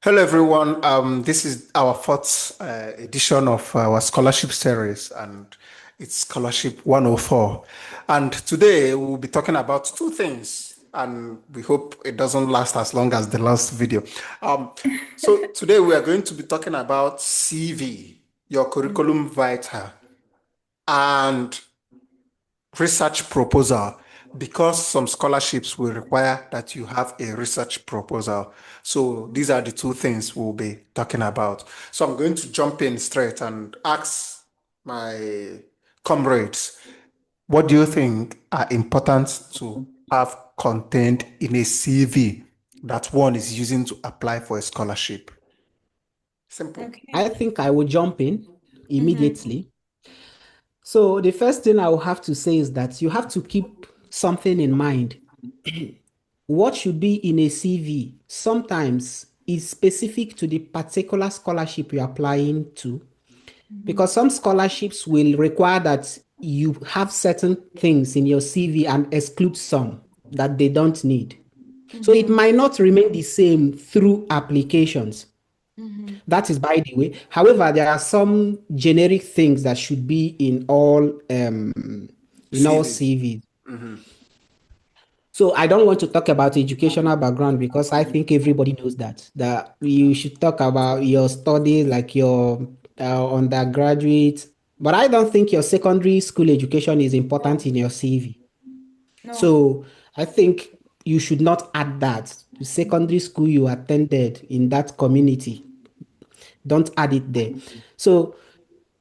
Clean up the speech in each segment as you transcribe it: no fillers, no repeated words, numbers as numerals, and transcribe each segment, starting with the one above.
Hello, everyone. This is our fourth edition of our scholarship series, and it's Scholarship 104. And today we'll be talking about two things, and we hope it doesn't last as long as the last video. So today we are going to be talking about CV, your curriculum vitae, and research proposal, because some scholarships will require that you have a research proposal. So these are the two things we'll be talking about. So I'm going to jump in straight and ask my comrades, what do you think are important to have contained in a CV that one is using to apply for a scholarship? Simple. I think I will jump in Mm-hmm. immediately. So the first thing I will have to say is that you have to keep something in mind. What should be in a CV sometimes is specific to the particular scholarship you're applying to, Mm-hmm. because some scholarships will require that you have certain things in your CV and exclude some that they don't need. So it Mm-hmm. might not remain the same through applications. Mm-hmm. That is by the way. However, there are some generic things that should be in all CVs. CVs. Mhm. So I don't want to talk about educational background because I think everybody knows that you should talk about your studies, like your undergraduate. But I don't think your secondary school education is important No, in your CV. no. So I think you should not add that to secondary school you attended in that community. Don't add it there. So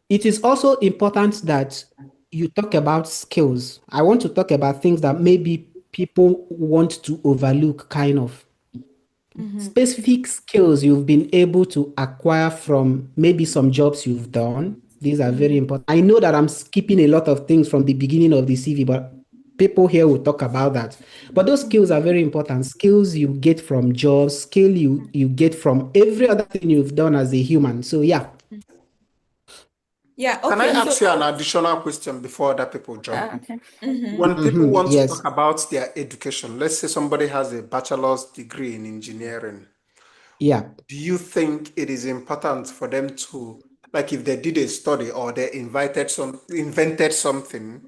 it is also important that you talk about skills. I want to talk about things that maybe people want to overlook, kind of Mm-hmm. specific skills you've been able to acquire from maybe some jobs you've done. These are very Mm-hmm. important. I know that I'm skipping a lot of things from the beginning of the CV, but people here will talk about that. But those skills are very important. Skills you get from jobs, skill you get from every other thing you've done as a human. So yeah. Yeah, Can I okay. So, ask you an additional question before other people jump in? okay. Mm-hmm. When people want to Yes. talk about their education, let's say somebody has a bachelor's degree in engineering, Yeah. do you think it is important for them to, like if they did a study or they invented something,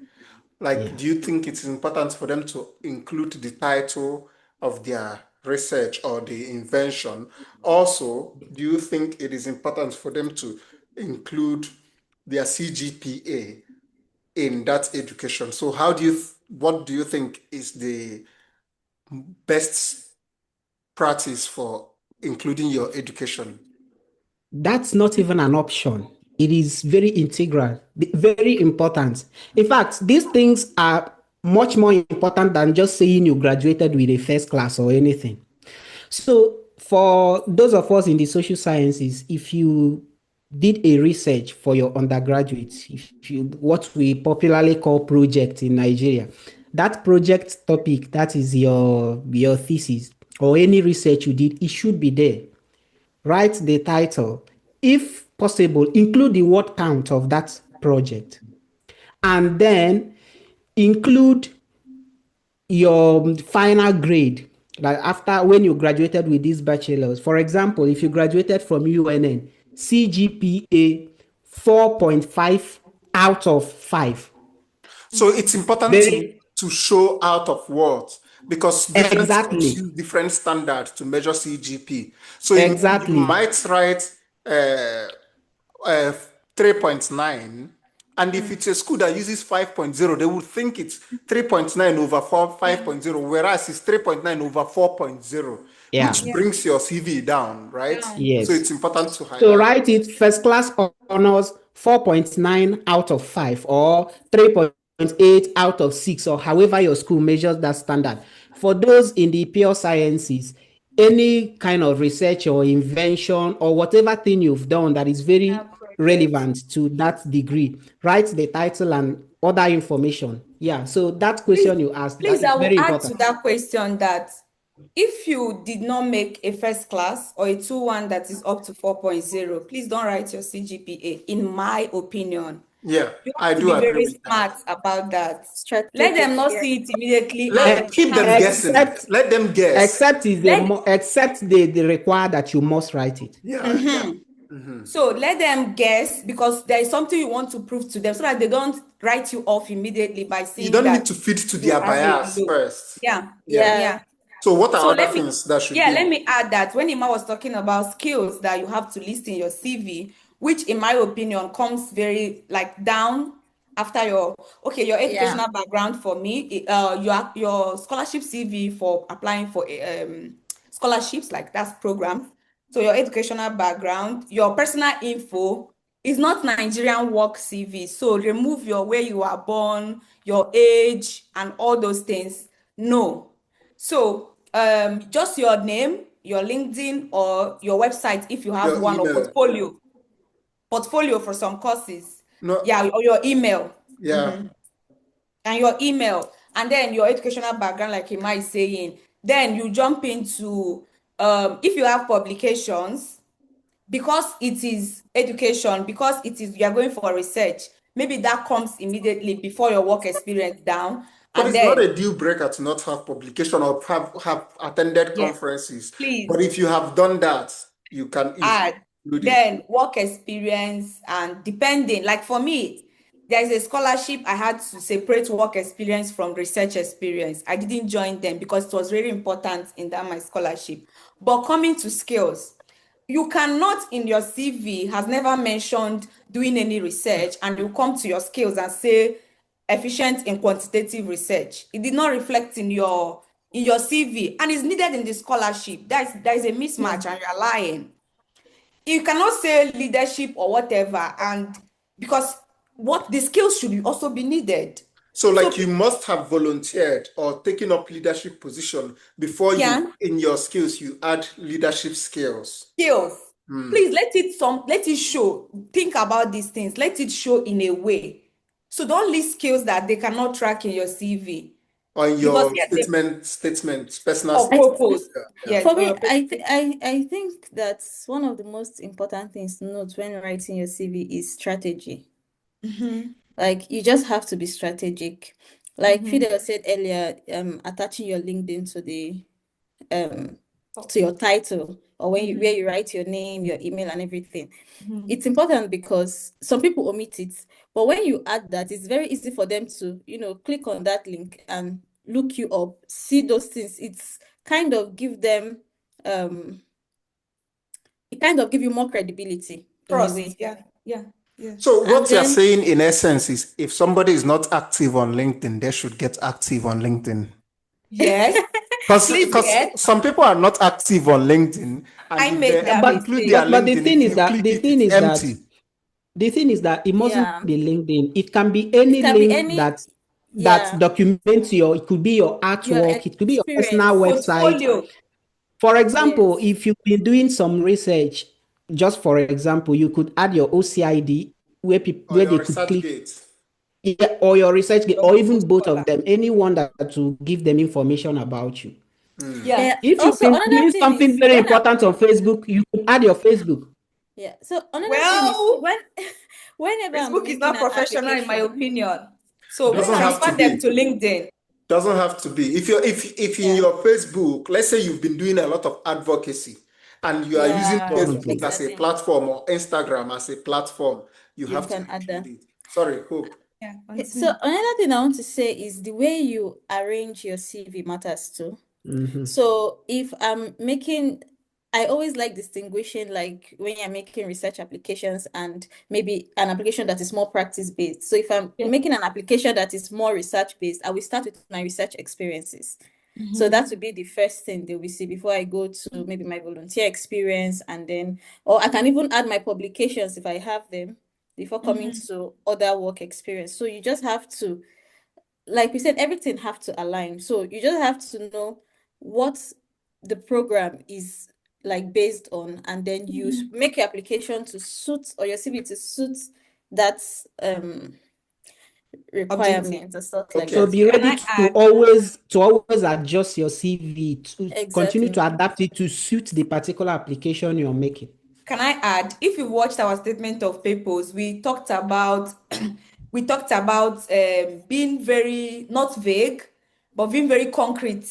like Yeah. do you think it's important for them to include the title of their research or the invention? Also, do you think it is important for them to include their CGPA in that education? So what do you think is the best practice for including your education? That's not even an option. It is very integral, very important. In fact, these things are much more important than just saying you graduated with a first class or anything. So, for those of us in the social sciences, if you did a research for your undergraduate, if you what we popularly call project in Nigeria, that project topic, that is your thesis or any research you did, it should be there. Write the title. If possible, include the word count of that project. And then include your final grade. Like after when you graduated with these bachelors. For example, if you graduated from UNN, CGPA 4.5 out of 5. So it's important Very to show out of what? Because different schools exactly. use different standards to measure CGP. So you Exactly. might write uh, uh, 3.9, and if it's a school that uses 5.0, they would think it's 3.9 over 5.0, whereas it's 3.9 over 4.0, Yeah. which Yeah. brings your CV down, right? Down. So Yes. it's important to So highlight. write it first class honors 4.9 out of 5 or 3.8 out of 6, or however your school measures that standard. For those in the pure sciences, any kind of research or invention or whatever thing you've done that is Yeah, very project. relevant to that degree, write the title and other information. Yeah, so that Please, question you asked, that please, is I will very add important. to that question that if you did not make a first class or a 2-1 that is up to 4.0, please don't write your CGPA, in my opinion. Yeah, You I have to do be agree very with that. smart about that. Let them Strategic, not yeah. see it immediately Let and keep them cancel it. guessing. Except Let them guess. Let except they require that you must write it. Yeah, yeah. So let them guess because there is something you want to prove to them so that they don't write you off immediately by You seeing don't need that to fit to you their have a bias low. first. Yeah, Yeah. Yeah. yeah. So what So are other things that should be? let me add that when Ima was talking about skills that you have to list in your CV, which in my opinion comes very like down after your your Yeah. educational background for me, your scholarship CV for applying for scholarships like that's programs. So your educational background, your personal info is not Nigerian work CV. So remove your where you are born, your age, and all those things. No. So just your name, your LinkedIn, or your website if you have Your one, or email. portfolio for some courses. No, Yeah, or your email. yeah. And your email, and then your educational background, like Emma is saying. Then you jump into if you have publications, because it is education, because it is you are going for research. Maybe that comes immediately before your work experience down, But and it's not then a deal breaker to not have publication or have attended yes, conferences. please But if you have done that, you can easily add include it. then work experience. And depending, like for me, there's a scholarship I had to separate work experience from research experience. I didn't join them because it was very important in that my scholarship. But coming to skills, you cannot in your CV has never mentioned doing any research, and you come to your skills and say efficient in quantitative research. It did not reflect in your CV and is needed in the scholarship. That is a mismatch, and you're lying. You cannot say leadership or whatever, and because what the skills should also be needed. So So like you must have volunteered or taken up leadership position before you yeah, in your skills you add leadership skills. skills. Please let it show. Think about these things. Let it show in a way. So don't list skills that they cannot track in your CV. On Because your yes, personal or I, statement. purpose. Yeah, yeah. Yes, for or me, your purpose. I think that's one of the most important things to note when writing your CV is strategy. Like you just have to be strategic. Like Fidel said earlier, attaching your LinkedIn um to your title, or when you where you write your name, your email, and everything. It's important because some people omit it, but when you add that, it's very easy for them to click on that link and look you up, see those things. It's kind of give them it kind of give you more credibility in a Trust. way. Yeah, yeah, yeah. So And what you're then saying in essence is if somebody is not active on LinkedIn, they should get active on LinkedIn. Yes. Please get. Because some people are not active on LinkedIn, and I if made they that include their mistake. But the LinkedIn, thing if is you that click it, it's empty. the thing is that it mustn't yeah, be LinkedIn. It can be it any can be link any, that yeah, documents it could be your your artwork, it could be your personal experience. website. Portfolio. For example, Yes, if you've been doing some research, just for example, you could add your OCID Or where your they could research click, gate. yeah, or your research, or Double full even both of scholar. them, anyone that will give them information about you. Yeah. If you've also been another doing thing something is very important on Facebook, you could add your Facebook. yeah, so another thing is Well, when whenever I'm Facebook is making not an professional in my application, opinion. So when Doesn't I'm have to transfer making them be. to LinkedIn. Doesn't have to be. If in yeah, your Facebook, let's say you've been doing a lot of advocacy and you are using yeah, Doesn't Facebook do. as a exactly, platform or Instagram as a platform, you you have to can add include that. it. Sorry, Hope. Yeah, So continue. another thing I want to say is the way you arrange your CV matters too. So if I'm making, I always like distinguishing, like when you're making research applications and maybe an application that is more practice based. So if I'm Yeah. making an application that is more research based, I will start with my research experiences. So that would be the first thing they will see before I go to maybe my volunteer experience, and then, or I can even add my publications if I have them before coming to other work experience. So you just have to, like we said, everything have to align. So you just have to know what the program is like based on, and then you make your application to suit, or your CV to suit that Objective. requirement and stuff like So Okay. that. be Yeah, Can ready I to add? always adjust your CV to continue exactly. to adapt it to suit the particular application you're making. Can I add? If you watched our statement of purpose, we talked about we talked about being very, not vague, but being very concrete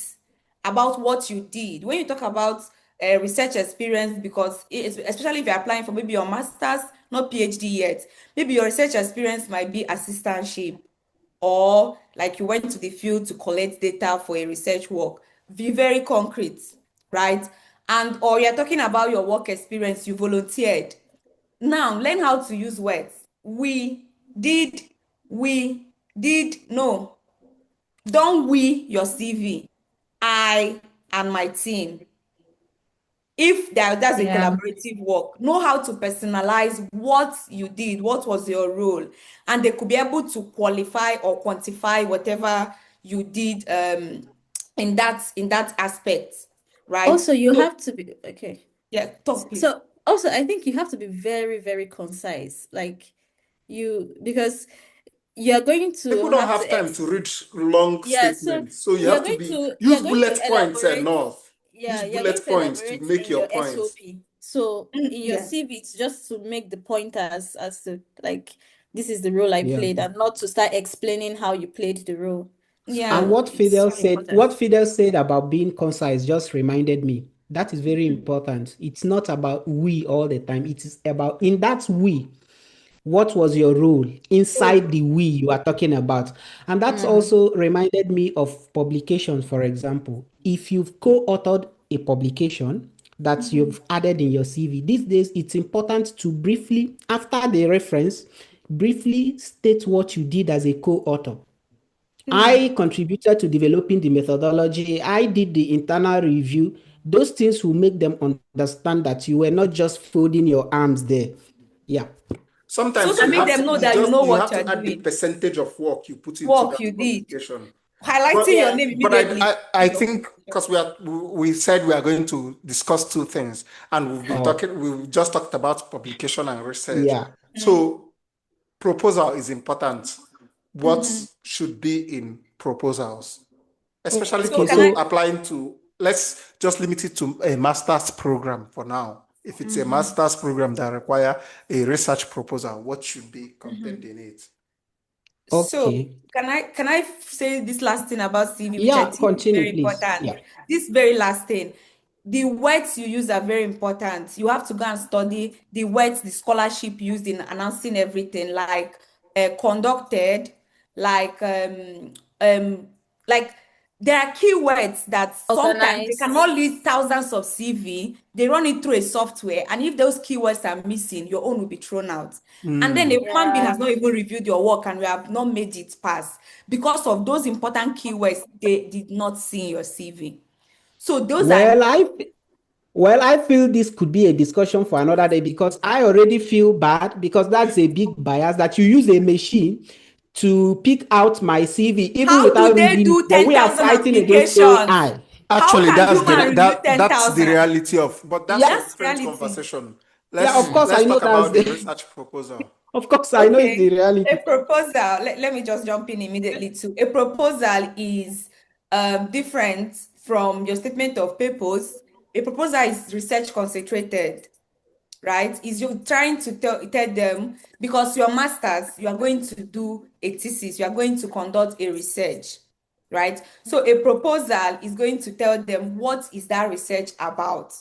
about what you did. When you talk about research experience, because especially if you're applying for maybe your master's, not PhD yet, maybe your research experience might be assistantship, or like you went to the field to collect data for a research work. Be very concrete, right? And or you're talking about your work experience, you volunteered. Now learn how to use words. Did, we did, no. Don't we your CV. I and my team. If that's a Yeah. collaborative work, know how to personalize what you did, what was your role, and they could be able to qualify or quantify whatever you did in that aspect, right? Also, you So have to be okay. yeah, talk please. So also, I think you have to be very, very concise. Like because you're going People to don't have to have time to read long yeah, so statements. So you have to be use you're going to bullet points elaborate, enough. Use yeah, you're going bullet to points to elaborate make in your your points. SOP. So in your Yeah. CV, it's just to make the point as to like this is the role I Yeah. played, and not to start explaining how you played the role. And Yeah, what it's Fidel very said, important. what Fidel said about being concise just reminded me that is very important. It's not about we all the time. It is about in that we. What was your role inside the we you are talking about? And that's Mm. also reminded me of publications, for example. If you've co-authored a publication that Mhm. you've added in your CV, these days it's important to briefly, after the reference, briefly state what you did as a co-author. I contributed to developing the methodology. I did the internal review. Those things will make them understand that you were not just folding your arms there. Yeah. So Sometimes to you make have them to know that you know you what have you're to add the doing, percentage of work you put into work that you did, publication. But highlighting your Yeah. name but I immediately. I, I think because we said we are going to discuss two things, and Oh, we've just talked about publication and research. yeah. So proposal is important. What Mhm. should be in proposals, especially So Okay. for can those I? So, applying to, let's just limit it to a master's program for now. If it's a Mhm. master's program that require a research proposal, what should be contained Mhm. in it? So okay. can I say this last thing about CV, which I Yeah. think is Continue, very please. important? Yeah. This very last thing, the words you use are very important. You have to go and study the words the scholarship used in announcing everything, like conducted, like um like there are keywords that sometimes they Organized. cannot list thousands of CV. They run it through a software, and if those keywords are missing, your own will be thrown out. And then a Hmm. human being Yeah. has not even reviewed your work, and we have not made it pass because of those important keywords they did not see in your CV. So those are Well, I feel this could be a discussion for another day because I already feel bad because that's a big bias that you use a machine to pick out my CV even how do without they reading it. do But we are 10,000 fighting against applications? AI. How Actually, can human review that's the 10,000? reality of, but that's a Yeah, That's different reality. conversation. yeah, of course I Let's know talk that's about the the research proposal. of course I know it's the Okay, a reality. proposal. Let me just jump in immediately too. A proposal is different from your statement of purpose. A proposal is research concentrated, right? Is you trying to tell them, because your masters, you are going to do a thesis, you are going to conduct a research, right? So a proposal is going to tell them what is that research about?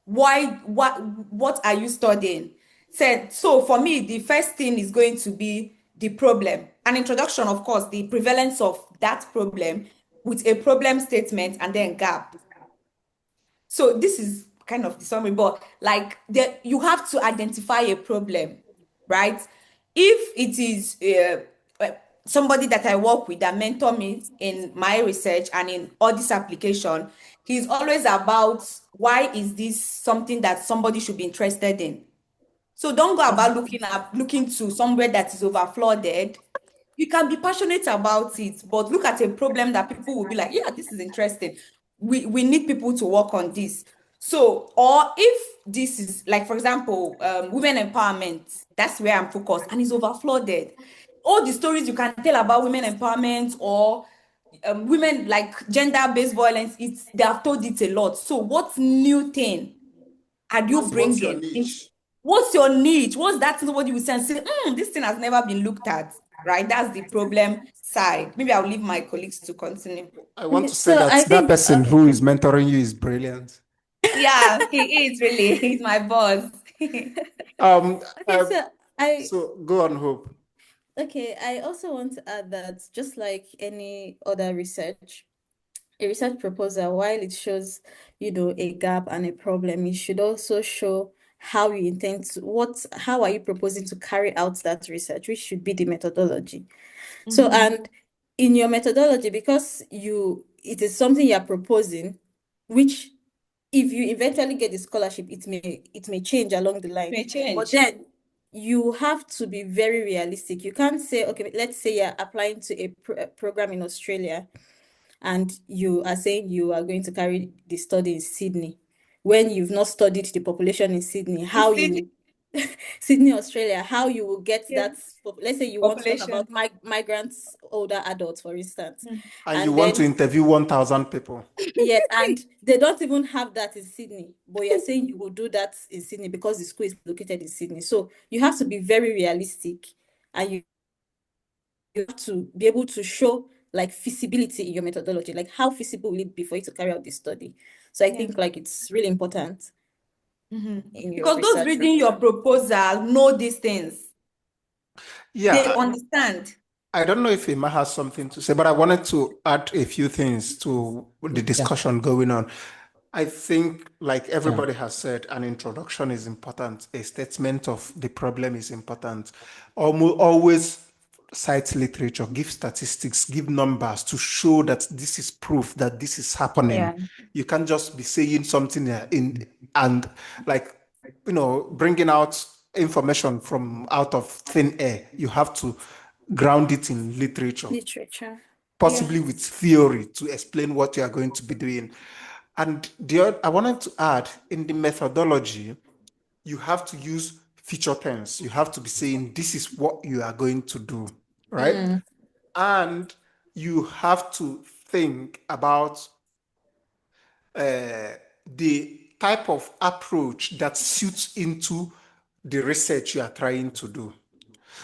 Why, what are you studying? Said, so for me, the first thing is going to be the problem. An introduction, of course, the prevalence of that problem with a problem statement and then gap. So this is kind of the summary, but like you have to identify a problem, right? If it is somebody that I work with that mentor me in my research and in all this application, he's always about why is this something that somebody should be interested in. So don't go about looking to somewhere that is overflooded. You can be passionate about it, but look at a problem that people will be like, yeah, this is interesting. We need people to work on this. So, or if this is like, for example, women empowerment, that's where I'm focused, and it's overflooded. All the stories you can tell about women empowerment or women like gender-based violence, they have told it a lot. So, what new thing are you What's your bringing in? niche? what's your niche? What's that thing what you will say and say, this thing has never been looked at, right? That's the problem side. Maybe I'll leave my colleagues to continue. I want Okay, to say so that I that think person okay. who is mentoring you is brilliant. Yeah, he is really. He's my boss. Um, Okay, uh, so I so go on, Hope. okay, I also want to add that just like any other research, a research proposal, while it shows, a gap and a problem, it should also show how you intend to, how are you proposing to carry out that research, which should be the methodology. So, and in your methodology, because it is something you're proposing, which if you eventually get the scholarship, it may change along the line. May But change. then you have to be very realistic. You can't say, okay, let's say you're applying to a program in Australia and you are saying you are going to carry the study in Sydney when you've not studied the population in Sydney, You how see the you Sydney, Australia, how you will get yeah, that. Let's say you want to talk population. about migrants, older adults, for instance, And you and want to then interview 1,000 people. yes, and they don't even have that in Sydney, but you're saying you will do that in Sydney because the school is located in Sydney. So you have to be very realistic, and you have to be able to show like feasibility in your methodology, like how feasible will it be for you to carry out this study. So I Yeah. think like it's really important in your Because those research reading your proposal. proposal know these things. They Yeah, understand. I don't know if Emma has something to say, but I wanted to add a few things to the Yeah. discussion going on. I think, like Yeah. everybody has said, an introduction is important. A statement of the problem is important. Always cite literature, give statistics, give numbers to show that this is proof that this is happening. Yeah. You can't just be saying something in and like bringing out information from out of thin air. You have to ground it in literature, Literature. Yeah. possibly with theory to explain what you are going to be doing. And I wanted to add in the methodology, you have to use future tense. You have to be saying, this is what you are going to do, right? And you have to think about the type of approach that suits into the research you are trying to do.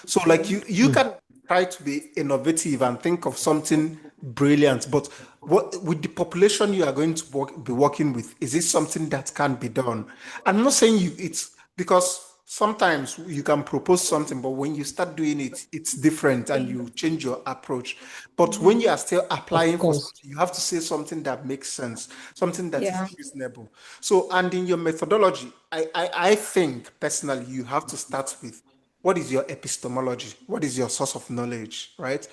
So like you can try to be innovative and think of something brilliant, but what with the population you are going to be working with, is it something that can be done? I'm not saying it's because sometimes you can propose something, but when you start doing it, it's different and you change your approach. But when you are still Of applying for course. something, you have to say something that makes sense, something that is Yeah. reasonable. So, and in your methodology, I think personally, you have to start with what is your epistemology? What is your source of knowledge, right?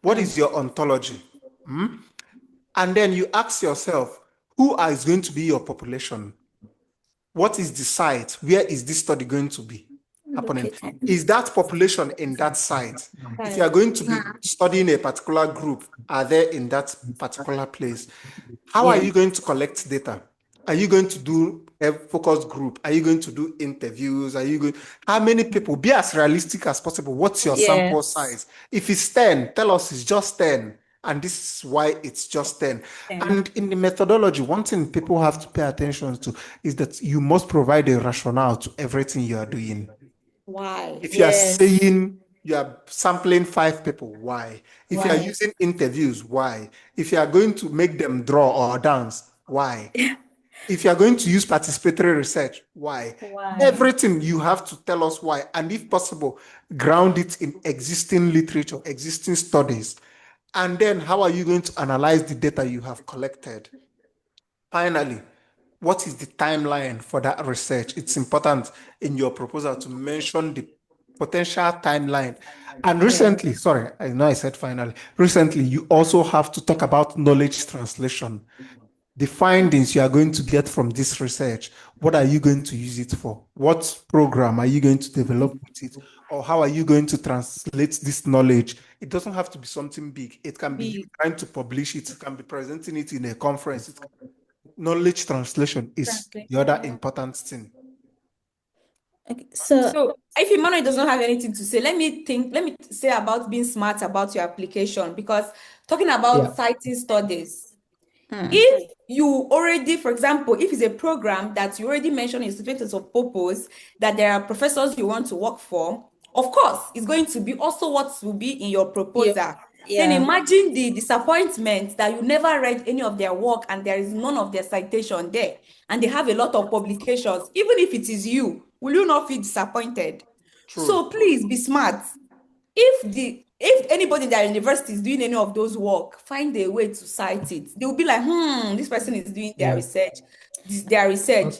What is your ontology? And then you ask yourself, who is going to be your population? What is the site? Where is this study going to be happening? Located. Is that population in that site? If you Right. are going to be studying a particular group, are they in that particular place? How are Yeah. you going to collect data? Are you going to do a focus group? Are you going to do interviews? Are you going? How many people? Be as realistic as possible. What's your sample Yes. size? If it's 10, tell us it's just 10. And this is why it's just 10. And And in the methodology, one thing people have to pay attention to is that you must provide a rationale to everything you are doing. Why? If you are yes. saying you are sampling 5 people, why? If you are Why? using interviews, why? If you are going to make them draw or dance, why? If you are going to use participatory research, why? Why? Everything you have to tell us why. And if possible, ground it in existing literature, existing studies. And then how are you going to analyze the data you have collected? Finally, what is the timeline for that research? It's important in your proposal to mention the potential timeline. And Yeah. recently, sorry, I know I said finally, recently, you also have to talk about knowledge translation. The findings you are going to get from this research, what are you going to use it for? What program are you going to develop with it? Or how are you going to translate this knowledge? It doesn't have to be something big. It can be you Big trying to publish it, it can be presenting it in a conference. Knowledge translation is the translation. other Yeah. important thing. Okay. So So if Emmanuel does not have anything to say, let me say about being smart about your application because talking Yeah. about citing studies, If you already, for example, if it's a program that you already mentioned in statements of purpose, that there are professors you want to work for, of course, it's going to be also what will be in your proposal. Then Yeah. imagine the disappointment that you never read any of their work and there is none of their citation there, and they have a lot of publications. Even if it is you, will you not feel disappointed? True. So please be smart. If anybody in their university is doing any of those work, find a way to cite it. They'll be like, this person is doing their Yeah. research, their research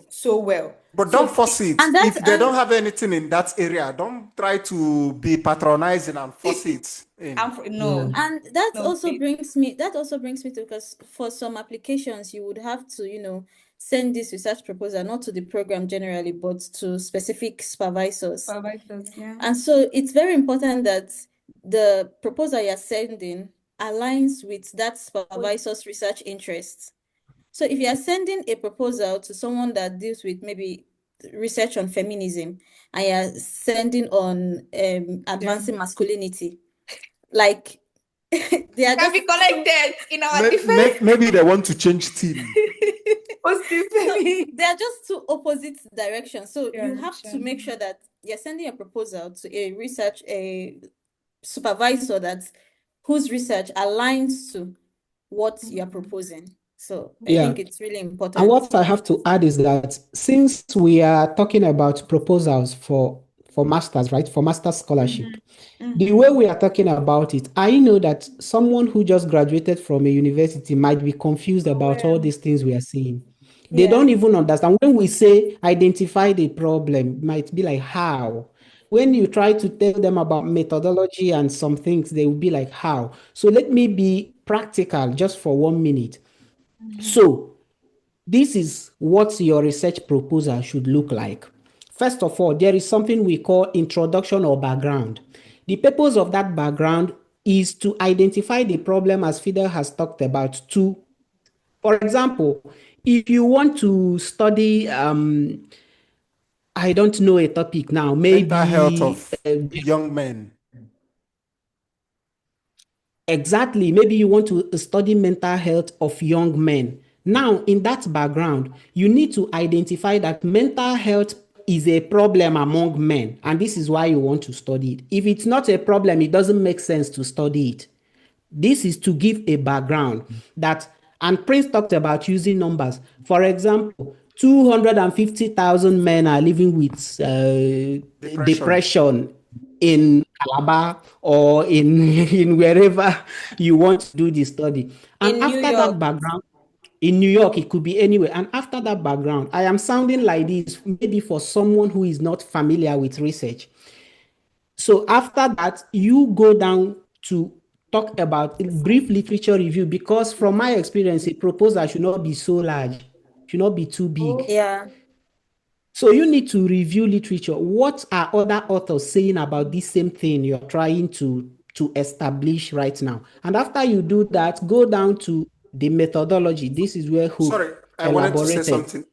so well. But don't So force please, it. And that's If they don't have anything in that area, don't try to be patronizing and force it in. Yeah. no, and that no, also please. brings me to, because for some applications you would have to, send this research proposal not to the program generally, but to specific supervisors. Supervisors, yeah. And so it's very important that the proposal you're sending aligns with that supervisor's research interests. So if you are sending a proposal to someone that deals with maybe research on feminism, and you're sending on advancing masculinity, like they are Can just be collected in our defense. Maybe they want to change team. Positively. they are just two opposite directions. So you have to Direction. make sure that you're sending a proposal to a supervisor whose research aligns to what you're proposing. So I Yeah. think it's really And important. what I have to add is that since we are talking about proposals for masters, right? For master scholarship, the way we are talking about it, I know that someone who just graduated from a university might be confused about all Well, these things we are saying. They yeah. don't even understand. When we say identify the problem, might be like how. When you try to tell them about methodology and some things, they will be like how. So let me be practical just for 1 minute. So this is what your research proposal should look like. First of all, there is something we call introduction or background. The purpose of that background is to identify the problem, as Fidel has talked about. For example, if you want to study, I don't know a topic now, Mental health maybe of young men. exactly. Maybe you want to study mental health of young men. Now, in that background, you need to identify that mental health is a problem among men, and this is why you want to study it. If it's not a problem, it doesn't make sense to study it. This is to give a background that, and Prince talked about using numbers. For example, 250,000 men are living with Depression. depression in Calabar or in, in wherever you want to do the study. And In New after York. that background, in New York, it could be anywhere. And after that background, I am sounding like this maybe for someone who is not familiar with research. So after that, you go down to talk about brief literature review, because from my experience, a proposal should not be so large, should not be too big. Yeah. So you need to review literature. What are other authors saying about this same thing you're trying to establish right now? And after you do that, go down to the methodology. This is where Hope Sorry, I wanted to say elaborated. something.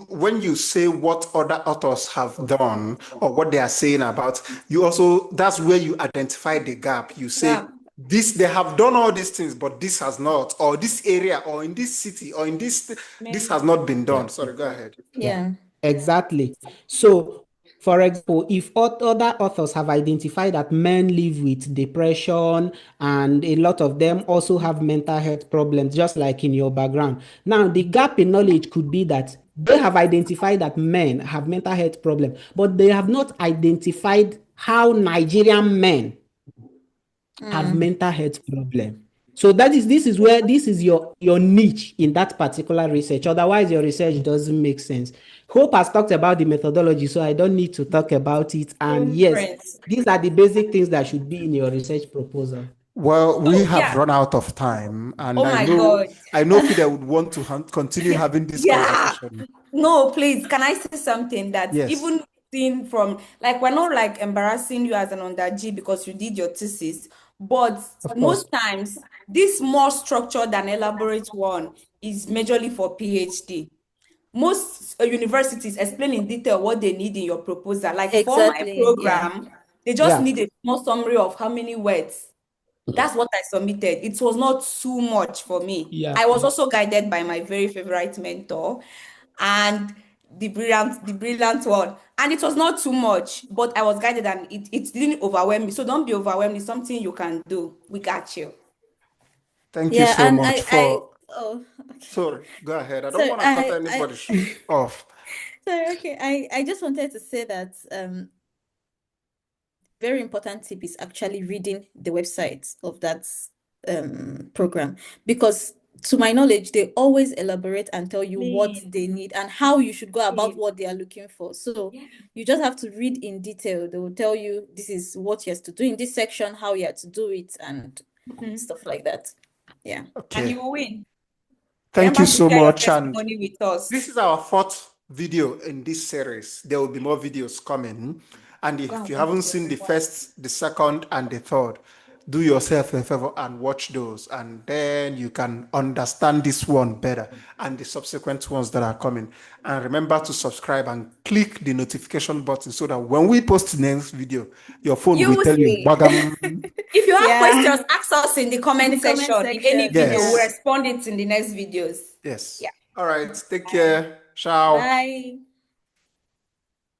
When you say what other authors have done or what they are saying about, you also, that's where you identify the gap. You say Yeah. this, they have done all these things, but this has not, or this area, or in this city, or in this has not been Yeah. done. Sorry, go ahead. Yeah, Yeah. exactly. So, for example, if other authors have identified that men live with depression and a lot of them also have mental health problems, just like in your background. Now, the gap in knowledge could be that they have identified that men have mental health problems, but they have not identified how Nigerian men have mental health problem. So this is where this is your niche in that particular research. Otherwise, your research doesn't make sense. Hope has talked about the methodology, so I don't need to talk about it. And yes, Prince. these are the basic things that should be in your research proposal. Well, we Oh, have yeah. run out of time, Oh and my God. I know Fida would want to continue having this Yeah. conversation. No, please, can I say something that Yes, even seen from, like, we're not like embarrassing you as an under G because you did your thesis, but Of course. most times this more structured and elaborate one is majorly for PhD. Most universities explain in detail what they need in your proposal. Like for my Exactly. Yeah. program, they just Yeah. need a small summary of how many words That's what I submitted. It was not too much for me. Yeah. I was also guided by my very favorite mentor and the brilliant one. And it was not too much, but I was guided and it didn't overwhelm me. So don't be overwhelmed. It's something you can do. We got you. Thank you Yeah, so and much I for. oh, okay. Sorry, go ahead. I don't So want to cut anybody off. sorry, okay. I just wanted to say that very important tip is actually reading the website of that program, because to my knowledge they always elaborate and tell you what they need and how you should go about what they are looking for. So you just have to read in detail. They will tell you this is what you have to do in this section, how you have to do it, and stuff like that. Yeah. And you Okay. will win. Thank Remember you to so share your much. And testimony with us. this is our fourth video in this series. There will be more videos coming. And Go if and you watch haven't the seen the other one. first, the second, and the third, do yourself a favor and watch those. And then you can understand this one better and the subsequent ones that are coming. And remember to subscribe and click the notification button so that when we post the next video, your phone You will will tell you, see. Bagam. If you have Yeah. questions, ask us in the In comment the comment section. In any section. video, we'll Yes. Yeah. respond it in the next videos. Yes. Yeah. All right. Take Bye. care. Ciao. Bye.